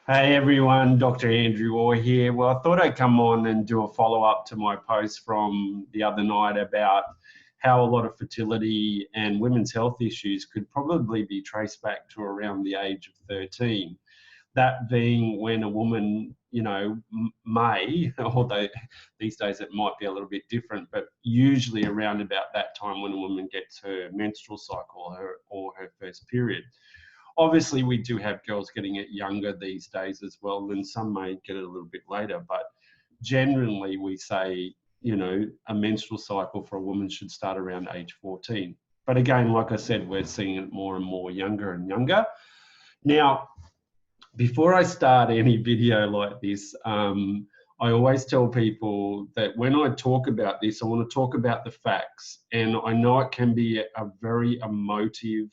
Hey everyone, Dr. Andrew Orr here. Well, I thought I'd come on and do a follow-up to my post from the other night about how a lot of fertility and women's health issues could probably be traced back to around the age of 13. That being when a woman, may, although these days it might be a little bit different, but usually around about that time when a woman gets her menstrual cycle or her first period. Obviously, we do have girls getting it younger these days as well, and some may get it a little bit later, but generally we say, a menstrual cycle for a woman should start around age 14. But again, like I said, we're seeing it more and more younger and younger. Now, before I start any video like this, I always tell people that when I talk about this, I want to talk about the facts. And I know it can be a very emotive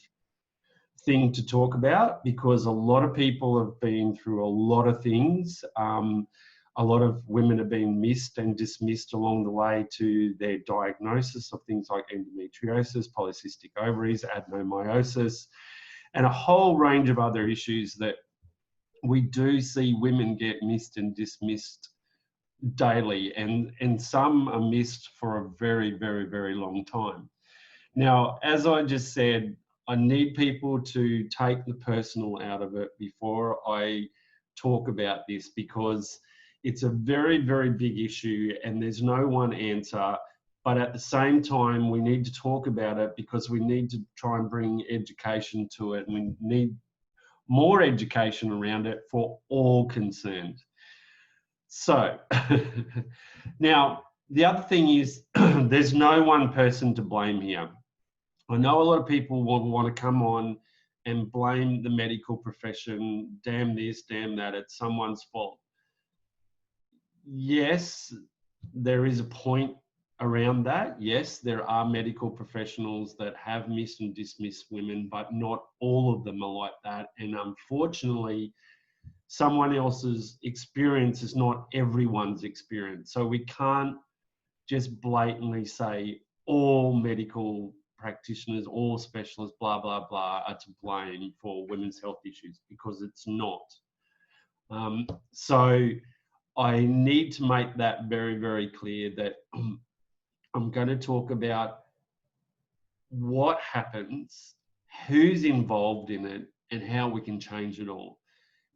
thing to talk about because a lot of people have been through a lot of things. A lot of women have been missed and dismissed along the way to their diagnosis of things like endometriosis, polycystic ovaries, adenomyosis, and a whole range of other issues that we do see women get missed and dismissed daily, and some are missed for a very, very, very long time. Now, as I just said, I need people to take the personal out of it before I talk about this, because it's a very, very big issue and there's no one answer. But at the same time, we need to talk about it because we need to try and bring education to it, and we need more education around it for all concerned. So now, the other thing is there's no one person to blame here. I know a lot of people will want to come on and blame the medical profession, damn this, damn that, it's someone's fault. Yes, there is a point around that. Yes, there are medical professionals that have missed and dismissed women, but not all of them are like that. And unfortunately, someone else's experience is not everyone's experience. So we can't just blatantly say all medical practitioners, all specialists, blah, blah, blah, are to blame for women's health issues, because it's not. So I need to make that very, very clear that I'm going to talk about what happens, who's involved in it, and how we can change it all,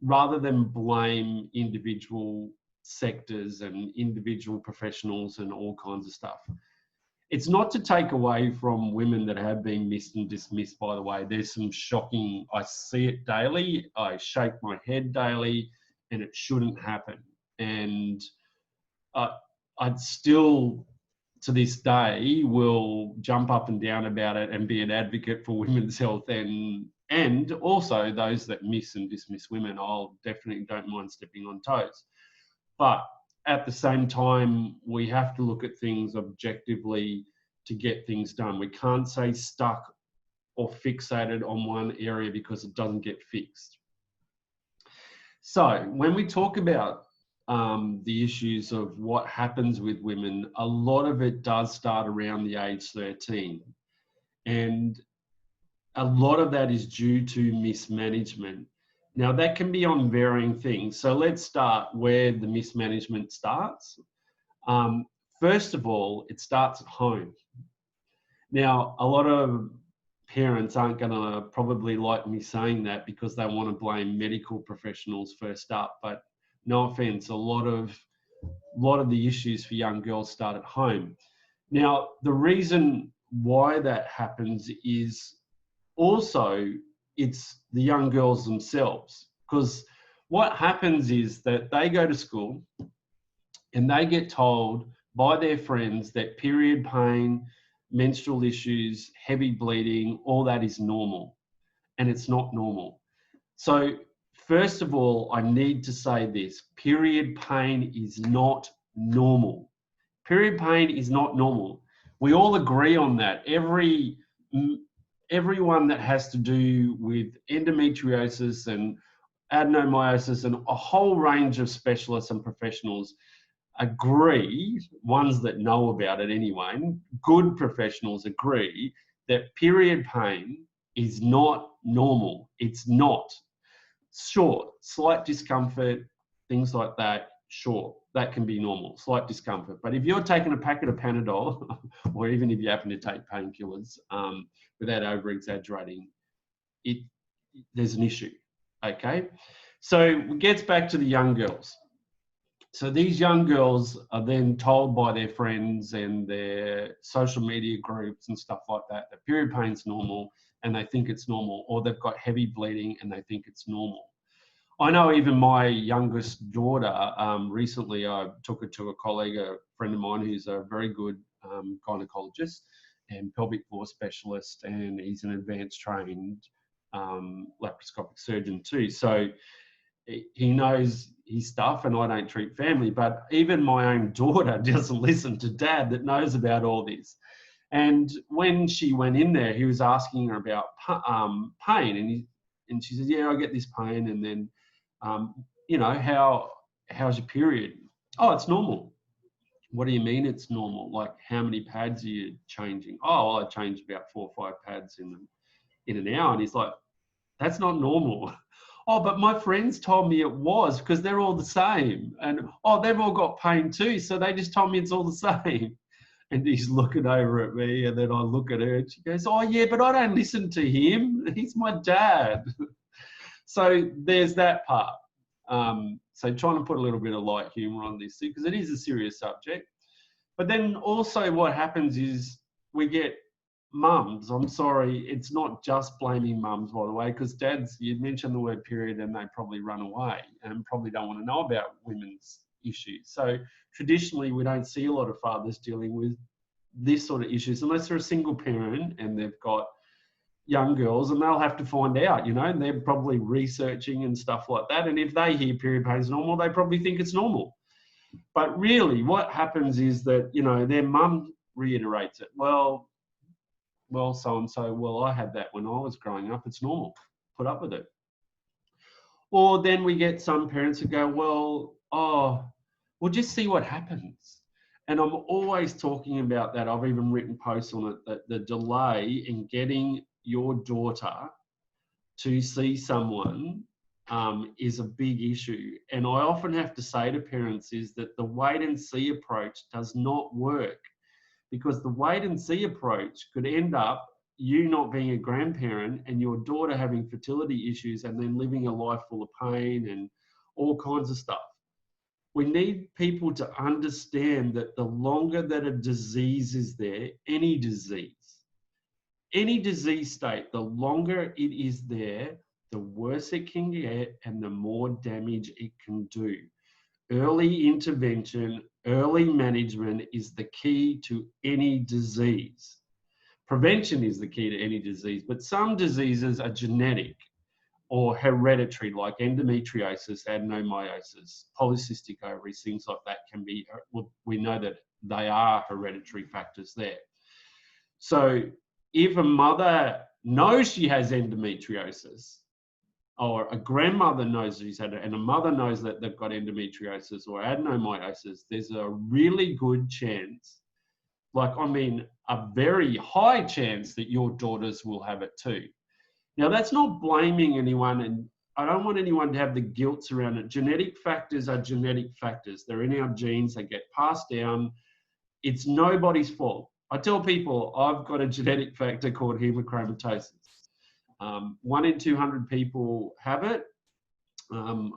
rather than blame individual sectors and individual professionals and all kinds of stuff. It's not to take away from women that have been missed and dismissed, by the way. There's some shocking, I see it daily, I shake my head daily, and it shouldn't happen. And I'd still, to this day, will jump up and down about it and be an advocate for women's health, and also those that miss and dismiss women. I'll definitely don't mind stepping on toes. But at the same time, we have to look at things objectively to get things done. We can't stay stuck or fixated on one area because it doesn't get fixed. So when we talk about the issues of what happens with women, a lot of it does start around the age 13. And a lot of that is due to mismanagement. Now, that can be on varying things. So let's start where the mismanagement starts. First of all, it starts at home. Now, a lot of parents aren't going to probably like me saying that because they want to blame medical professionals first up. But no offense, a lot of the issues for young girls start at home. Now, the reason why that happens is also it's the young girls themselves, because what happens is that they go to school and they get told by their friends that period pain, menstrual issues, heavy bleeding, all that is normal, and it's not normal. So first of all, I need to say this: period pain is not normal. Period pain is not normal. We all agree on that. Everyone that has to do with endometriosis and adenomyosis and a whole range of specialists and professionals agree, ones that know about it anyway, good professionals agree that period pain is not normal. It's not. Sure, slight discomfort, things like that, sure, that can be normal, slight discomfort. But if you're taking a packet of Panadol, or even if you happen to take painkillers, without over-exaggerating, there's an issue, okay? So it gets back to the young girls. So these young girls are then told by their friends and their social media groups and stuff like that period pain's normal, and they think it's normal, or they've got heavy bleeding and they think it's normal. I know even my youngest daughter, recently I took her to a colleague, a friend of mine who's a very good gynaecologist and pelvic floor specialist, and he's an advanced trained laparoscopic surgeon too. So he knows his stuff, and I don't treat family, but even my own daughter doesn't listen to dad that knows about all this. And when she went in there, he was asking her about pain, and she said, yeah, I get this pain. And then, you know, how's your period? Oh, it's normal. What do you mean it's normal? Like, how many pads are you changing? Oh, well, I change about 4 or 5 pads in an hour. And he's like, that's not normal. Oh, but my friends told me it was, because they're all the same. And, oh, they've all got pain too, so they just told me it's all the same. And he's looking over at me, and then I look at her, and she goes, oh, yeah, but I don't listen to him. He's my dad. So there's that part. So trying to put a little bit of light humour on this, because it is a serious subject. But then also what happens is we get mums. I'm sorry, it's not just blaming mums, by the way, because dads, you mentioned the word period and they probably run away and probably don't want to know about women's issues. So traditionally, we don't see a lot of fathers dealing with this sort of issues unless they're a single parent and they've got young girls, and they'll have to find out, you know, and they're probably researching and stuff like that. And if they hear period pain's normal, they probably think it's normal. But really what happens is that, you know, their mum reiterates it. Well, so-and-so, well, I had that when I was growing up. It's normal. Put up with it. Or then we get some parents who go, well, we'll just see what happens. And I'm always talking about that. I've even written posts on it, that the delay in getting your daughter to see someone is a big issue. And I often have to say to parents is that the wait and see approach does not work, because the wait and see approach could end up you not being a grandparent and your daughter having fertility issues and then living a life full of pain and all kinds of stuff. We need people to understand that the longer that a disease is there, any disease state, the longer it is there, the worse it can get and the more damage it can do. Early intervention, early management is the key to any disease. Prevention is the key to any disease, but some diseases are genetic or hereditary, like endometriosis, adenomyosis, polycystic ovaries, things like that can be, well, we know that they are hereditary factors there. So if a mother knows she has endometriosis, or a grandmother knows she's had it, and a mother knows that they've got endometriosis or adenomyosis, there's a really good chance, a very high chance that your daughters will have it too. Now, that's not blaming anyone, and I don't want anyone to have the guilt around it. Genetic factors are genetic factors. They're in our genes, they get passed down. It's nobody's fault. I tell people I've got a genetic factor called hemochromatosis. 1 in 200 people have it. A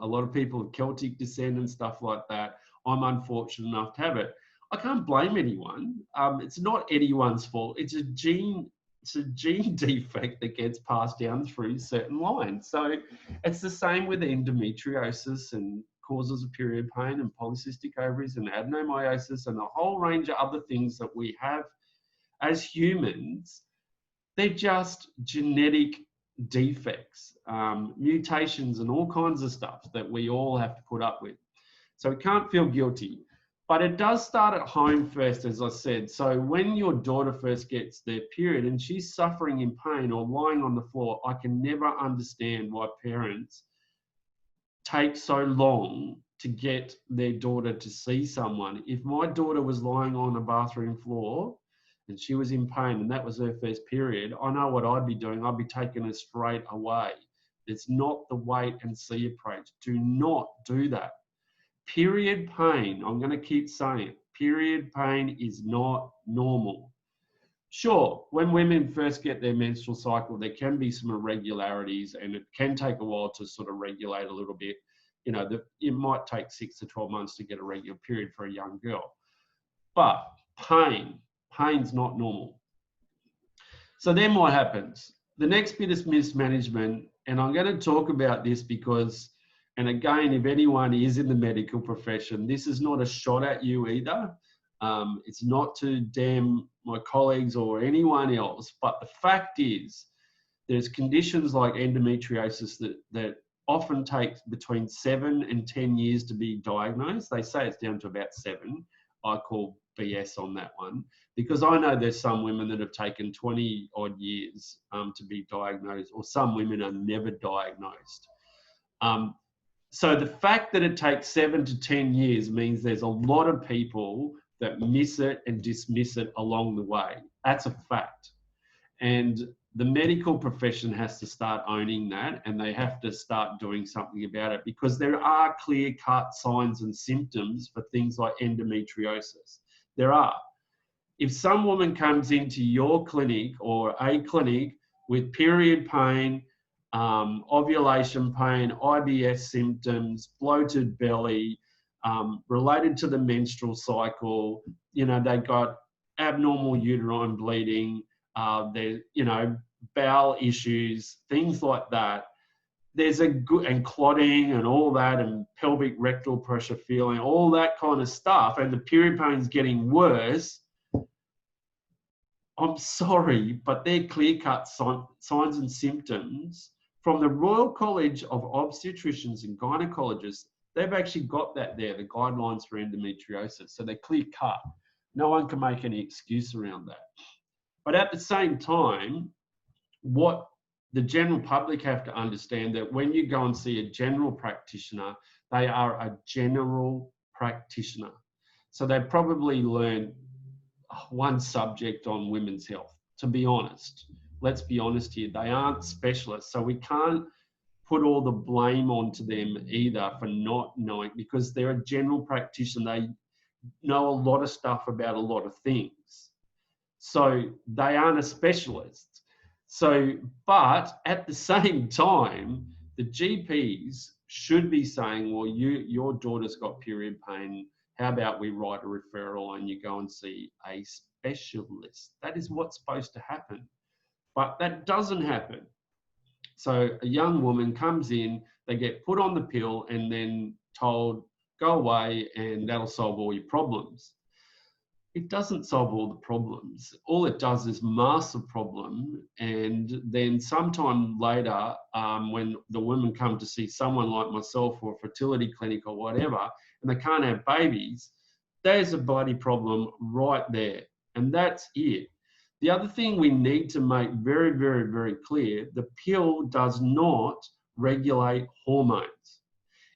lot of people of Celtic descent and stuff like that. I'm unfortunate enough to have it. I can't blame anyone. It's not anyone's fault. It's a gene defect that gets passed down through certain lines. So it's the same with endometriosis and causes of period pain and polycystic ovaries and adenomyosis and a whole range of other things that we have as humans. They're just genetic defects, mutations and all kinds of stuff that we all have to put up with. So we can't feel guilty. But it does start at home first, as I said. So when your daughter first gets their period and she's suffering in pain or lying on the floor, I can never understand why parents take so long to get their daughter to see someone. If my daughter was lying on a bathroom floor and she was in pain and that was her first period, I know what I'd be doing. I'd be taking her straight away. It's not the wait and see approach. Do not do that. Period pain, I'm going to keep saying it, period pain is not normal. Sure, when women first get their menstrual cycle, there can be some irregularities and it can take a while to sort of regulate a little bit. You know, it might take 6 to 12 months to get a regular period for a young girl. But pain's not normal. So then what happens? The next bit is mismanagement. And I'm going to talk about this because, and again, if anyone is in the medical profession, this is not a shot at you either. It's not to damn my colleagues or anyone else. But the fact is, there's conditions like endometriosis that often take between 7 and 10 years to be diagnosed. They say it's down to about 7. I call BS on that one, because I know there's some women that have taken 20 odd years to be diagnosed, or some women are never diagnosed. So the fact that it takes 7 to 10 years means there's a lot of people that miss it and dismiss it along the way. That's a fact. And the medical profession has to start owning that, and they have to start doing something about it, because there are clear-cut signs and symptoms for things like endometriosis. There are. If some woman comes into your clinic or a clinic with period pain, ovulation pain, IBS symptoms, bloated belly, related to the menstrual cycle, you know, they got abnormal uterine bleeding, bowel issues, things like that. There's a good, and clotting and all that, and pelvic rectal pressure feeling, all that kind of stuff, and the period pain's getting worse. I'm sorry, but they're clear-cut signs and symptoms from the Royal College of Obstetricians and Gynaecologists. They've actually got that there, the guidelines for endometriosis. So they're clear-cut. No one can make any excuse around that. But at the same time, what the general public have to understand, that when you go and see a general practitioner, they are a general practitioner. So they probably learned one subject on women's health, to be honest. Let's be honest here. They aren't specialists. So we can't put all the blame onto them either for not knowing, because they're a general practitioner. They know a lot of stuff about a lot of things. So they aren't a specialist. So, but at the same time, the GPs should be saying, well, your daughter's got period pain. How about we write a referral and you go and see a specialist? That is what's supposed to happen. But that doesn't happen. So a young woman comes in, they get put on the pill and then told, go away and that'll solve all your problems. It doesn't solve all the problems. All it does is mask the problem, and then sometime later, when the women come to see someone like myself or a fertility clinic or whatever, and they can't have babies, there's a bloody problem right there, and that's it. The other thing we need to make very, very, very clear, the pill does not regulate hormones.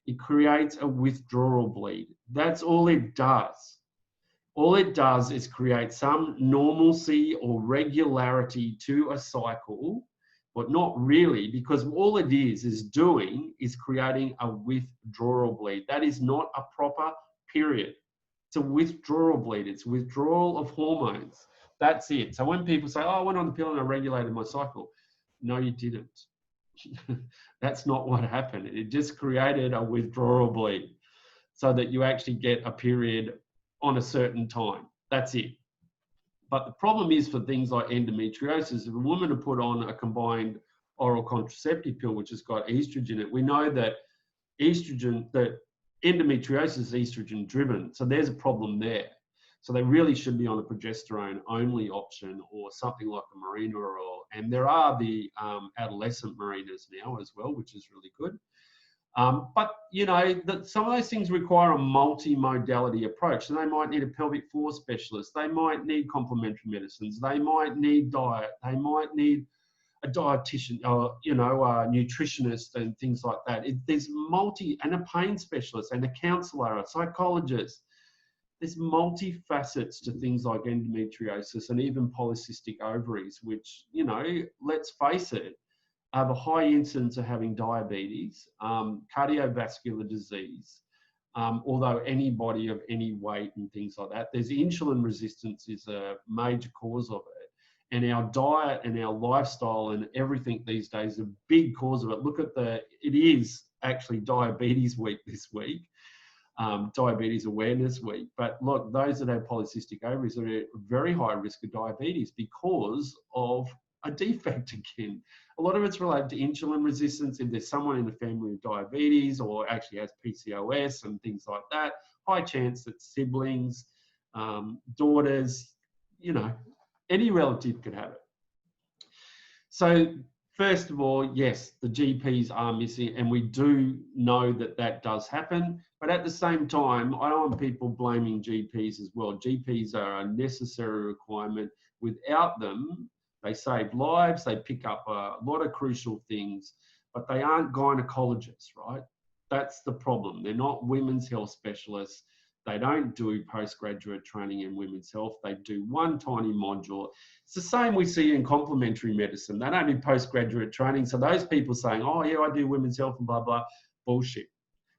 It creates a withdrawal bleed. That's all it does. All it does is create some normalcy or regularity to a cycle, but not really, because all it is doing is creating a withdrawal bleed. That is not a proper period. It's a withdrawal bleed. It's withdrawal of hormones. That's it. So when people say, oh, I went on the pill and I regulated my cycle. No, you didn't. That's not what happened. It just created a withdrawal bleed so that you actually get a period on a certain time. That's it. But the problem is, for things like endometriosis, if a woman are put on a combined oral contraceptive pill, which has got estrogen in it, we know that that endometriosis is estrogen driven. So there's a problem there. So they really should be on a progesterone only option, or something like a Mirena oil. And there are the adolescent Mirenas now as well, which is really good. But, you know, some of those things require a multi-modality approach. So they might need a pelvic floor specialist. They might need complementary medicines. They might need diet. They might need a dietitian, or, you know, a nutritionist and things like that. There's and a pain specialist and a counselor, a psychologist. There's multi-facets to things like endometriosis and even polycystic ovaries, which, you know, let's face it, have a high incidence of having diabetes, cardiovascular disease, although anybody of any weight and things like that. There's insulin resistance is a major cause of it. And our diet and our lifestyle and everything these days is a big cause of it. Look at it is actually Diabetes Week this week, Diabetes Awareness Week. But look, those that have polycystic ovaries are at very high risk of diabetes because of a defect again. A lot of it's related to insulin resistance. If there's someone in the family with diabetes or actually has PCOS and things like that, high chance that siblings, daughters, any relative could have it. So first of all, yes, the GPs are missing, and we do know that that does happen. But at the same time, I don't want people blaming GPs as well. GPs are a necessary requirement. Without them, they save lives, they pick up a lot of crucial things, but they aren't gynecologists, right? That's the problem. They're not women's health specialists. They don't do postgraduate training in women's health. They do one tiny module. It's the same we see in complementary medicine. They don't do postgraduate training. So those people saying, oh, yeah, I do women's health and blah, blah, bullshit.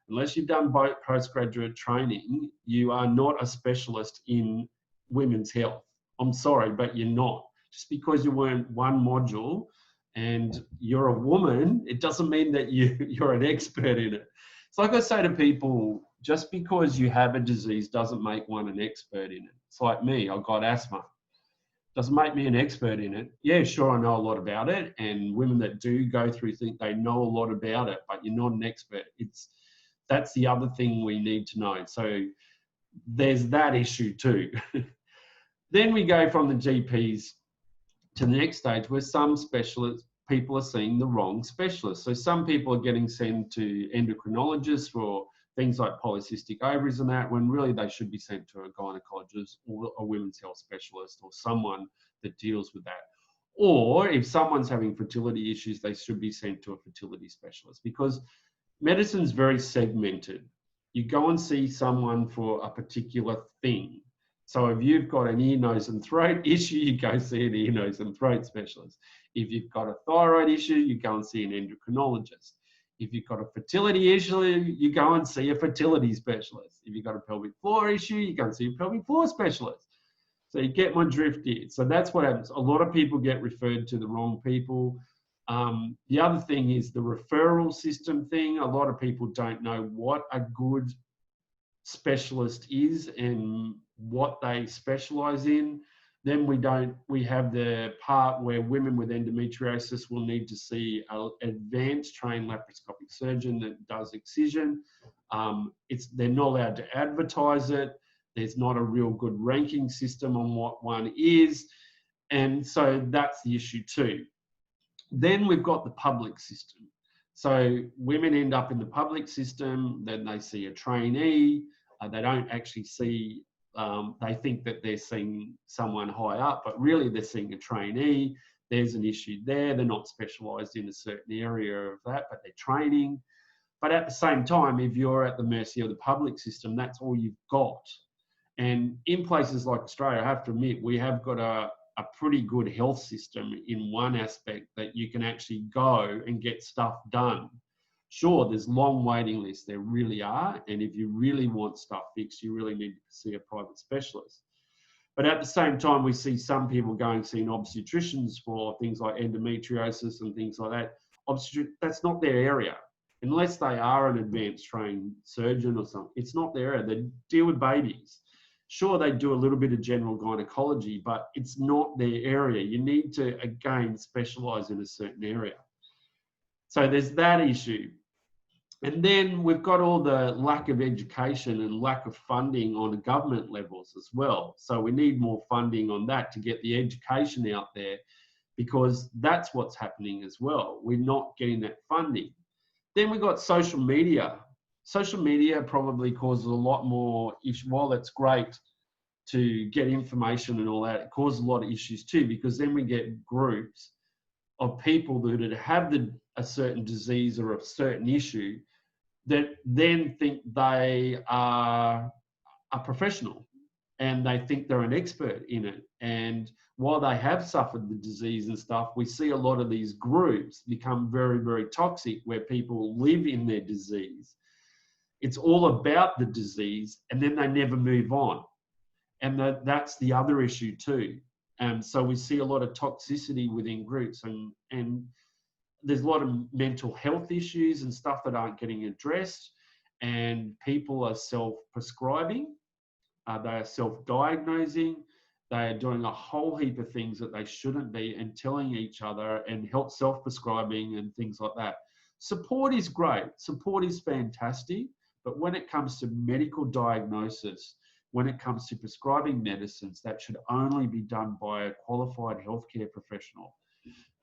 Unless you've done postgraduate training, you are not a specialist in women's health. I'm sorry, but you're not. Just because you weren't one module and you're a woman, it doesn't mean that you're an expert in it. It's like I say to people, just because you have a disease doesn't make one an expert in it. It's like me, I've got asthma. Doesn't make me an expert in it. Yeah, sure, I know a lot about it. And women that do go through think they know a lot about it, but you're not an expert. That's the other thing we need to know. So there's that issue too. Then we go from the GPs to the next stage where some specialists, people are seeing the wrong specialists. So some people are getting sent to endocrinologists for things like polycystic ovaries and that, when really they should be sent to a gynecologist or a women's health specialist or someone that deals with that. Or if someone's having fertility issues, they should be sent to a fertility specialist, because medicine's very segmented. You go and see someone for a particular thing. So if you've got an ear, nose and throat issue, you go see an ear, nose and throat specialist. If you've got a thyroid issue, you go and see an endocrinologist. If you've got a fertility issue, you go and see a fertility specialist. If you've got a pelvic floor issue, you go and see a pelvic floor specialist. So you get my drift here. So that's what happens. A lot of people get referred to the wrong people. The other thing is the referral system thing. A lot of people don't know what a good specialist is and what they specialize in. Then we have the part where women with endometriosis will need to see an advanced trained laparoscopic surgeon that does excision. They're not allowed to advertise it. There's not a real good ranking system on what one is. And so that's the issue too. Then we've got the public system. So women end up in the public system, then they see a trainee. They don't actually see, they think that they're seeing someone high up, but really they're seeing a trainee. There's an issue there. They're not specialised in a certain area of that, but they're training. But at the same time, if you're at the mercy of the public system, that's all you've got. And in places like Australia, I have to admit, we have got a pretty good health system in one aspect, that you can actually go and get stuff done. Sure, there's long waiting lists, there really are. And if you really want stuff fixed, you really need to see a private specialist. But at the same time, we see some people going seeing obstetricians for things like endometriosis and things like that. That's not their area. Unless they are an advanced trained surgeon or something, it's not their area. They deal with babies. Sure, they do a little bit of general gynecology, but it's not their area. You need to, again, specialise in a certain area. So there's that issue. And then we've got all the lack of education and lack of funding on government levels as well. So we need more funding on that to get the education out there, because that's what's happening as well. We're not getting that funding. Then we've got social media. Social media probably causes a lot more issues. While it's great to get information and all that, it causes a lot of issues too, because then we get groups of people that have a certain disease or a certain issue that then think they are a professional and they think they're an expert in it. And while they have suffered the disease and stuff, we see a lot of these groups become very, very toxic where people live in their disease. It's all about the disease and then they never move on. And that's the other issue too. So we see a lot of toxicity within groups, and there's a lot of mental health issues and stuff that aren't getting addressed, and people are self-prescribing, they are self-diagnosing, they are doing a whole heap of things that they shouldn't be, and telling each other, and help self-prescribing and things like that. Support is great, support is fantastic, but when it comes to medical diagnosis, when it comes to prescribing medicines, that should only be done by a qualified healthcare professional,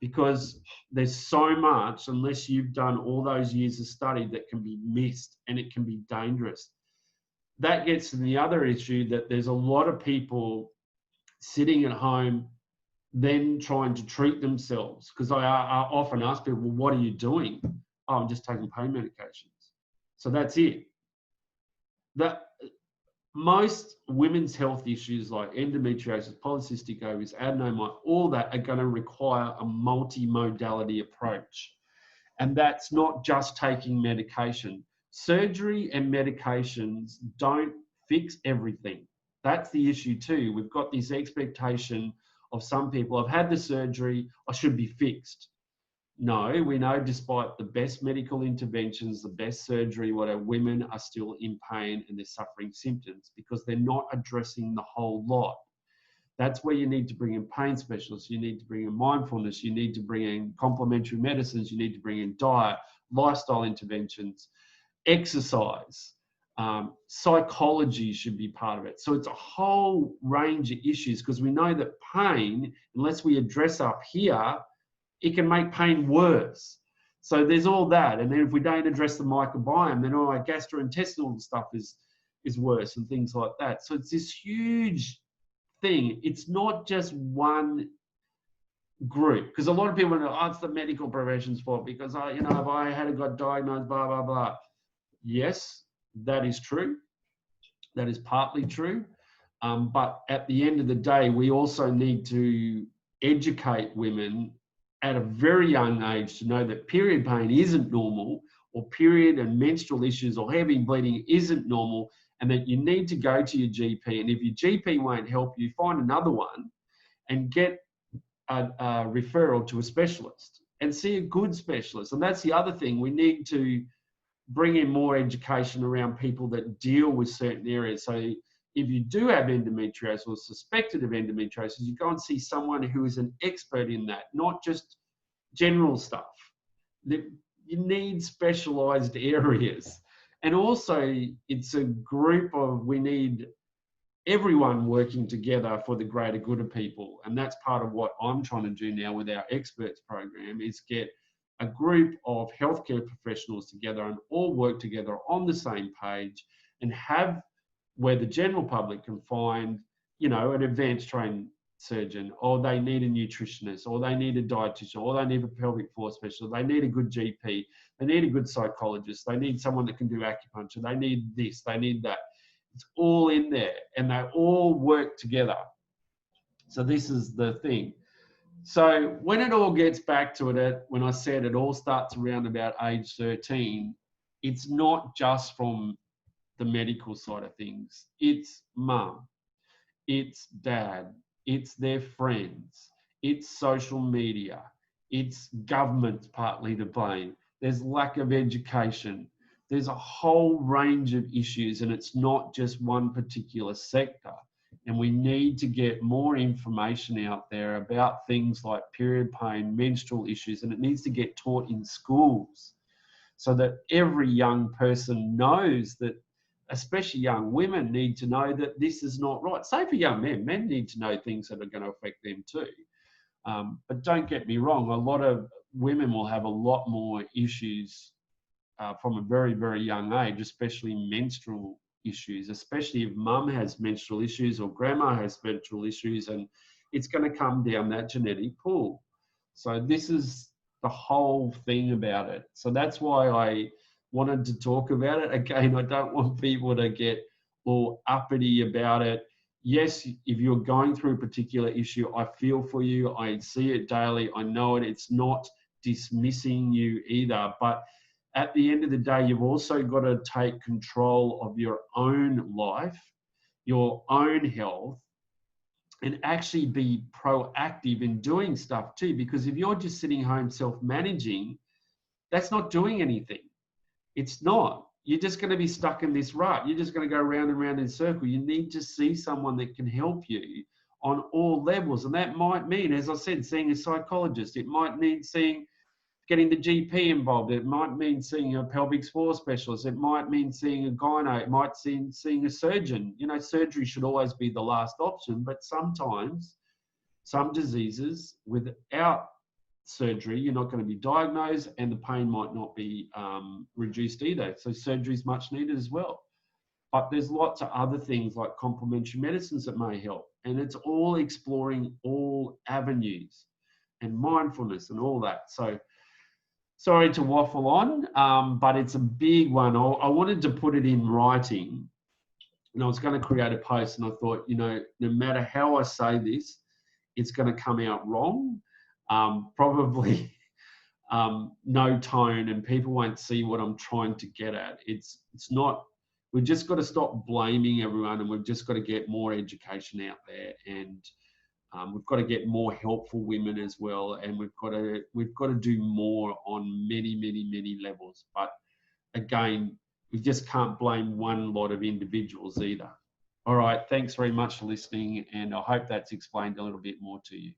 because there's so much, unless you've done all those years of study, that can be missed, and it can be dangerous. That gets to the other issue, that there's a lot of people sitting at home then trying to treat themselves, because I often ask people, well, what are you doing? Oh, I'm just taking pain medications. So that's it. That most women's health issues like endometriosis, polycystic ovaries, adenoma, all that are going to require a multimodality approach. And that's not just taking medication. Surgery and medications don't fix everything. That's the issue too. We've got this expectation of some people, I've had the surgery, I should be fixed. No, we know despite the best medical interventions, the best surgery, whatever, women are still in pain and they're suffering symptoms because they're not addressing the whole lot. That's where you need to bring in pain specialists, you need to bring in mindfulness, you need to bring in complementary medicines, you need to bring in diet, lifestyle interventions, exercise, psychology should be part of it. So it's a whole range of issues, because we know that pain, unless we address up here, it can make pain worse. So there's all that. And then if we don't address the microbiome, then all our gastrointestinal stuff is worse and things like that. So it's this huge thing. It's not just one group, because a lot of people know, oh, it's the medical profession's fault because if I had got diagnosed, blah, blah, blah. Yes, that is true. That is partly true. But at the end of the day, we also need to educate women at a very young age to know that period pain isn't normal, or period and menstrual issues or heavy bleeding isn't normal, and that you need to go to your GP. And if your GP won't help you, find another one and get a referral to a specialist and see a good specialist. And that's the other thing. We need to bring in more education around people that deal with certain areas. So if you do have endometriosis or suspected of endometriosis, you go and see someone who is an expert in that, not just general stuff. You need specialized areas. And also, it's a group of, we need everyone working together for the greater good of people. And that's part of what I'm trying to do now with our experts program, is get a group of healthcare professionals together and all work together on the same page, and have where the general public can find, an advanced trained surgeon, or they need a nutritionist, or they need a dietitian, or they need a pelvic floor specialist, they need a good GP, they need a good psychologist, they need someone that can do acupuncture, they need this, they need that. It's all in there, and they all work together. So this is the thing. So when it all gets back to it, when I said it all starts around about age 13, it's not just from the medical side of things. It's mum, it's dad, it's their friends, it's social media, it's government partly to blame. There's lack of education. There's a whole range of issues, and it's not just one particular sector. And we need to get more information out there about things like period pain, menstrual issues, and it needs to get taught in schools so that every young person knows that, especially young women need to know that this is not right. Same for young men. Men need to know things that are going to affect them too. But don't get me wrong, a lot of women will have a lot more issues from a very, very young age, especially menstrual issues, especially if mum has menstrual issues or grandma has menstrual issues, and it's going to come down that genetic pool. So this is the whole thing about it. So that's why I wanted to talk about it. Again, I don't want people to get all uppity about it. yes, if you're going through a particular issue, I feel for you. I see it daily. I know it. It's not dismissing you either. But at the end of the day, you've also got to take control of your own life, your own health, and actually be proactive in doing stuff too. Because if you're just sitting home self-managing, that's not doing anything. It's not. You're just going to be stuck in this rut. You're just going to go round and round in a circle. You need to see someone that can help you on all levels. And that might mean, as I said, seeing a psychologist. It might mean getting the GP involved. It might mean seeing a pelvic floor specialist. It might mean seeing a gyno. It might mean seeing a surgeon. You know, surgery should always be the last option, but sometimes some diseases without surgery, you're not going to be diagnosed and the pain might not be reduced either. So surgery is much needed as well. But there's lots of other things like complementary medicines that may help. And it's all exploring all avenues and mindfulness and all that. So sorry to waffle on, but it's a big one. I wanted to put it in writing, and I was going to create a post, and I thought, you know, no matter how I say this, it's going to come out wrong. Probably no tone, and people won't see what I'm trying to get at. It's not. We've just got to stop blaming everyone, and we've just got to get more education out there, and we've got to get more helpful women as well, and we've got to do more on many levels. But again, we just can't blame one lot of individuals either. All right, thanks very much for listening, and I hope that's explained a little bit more to you.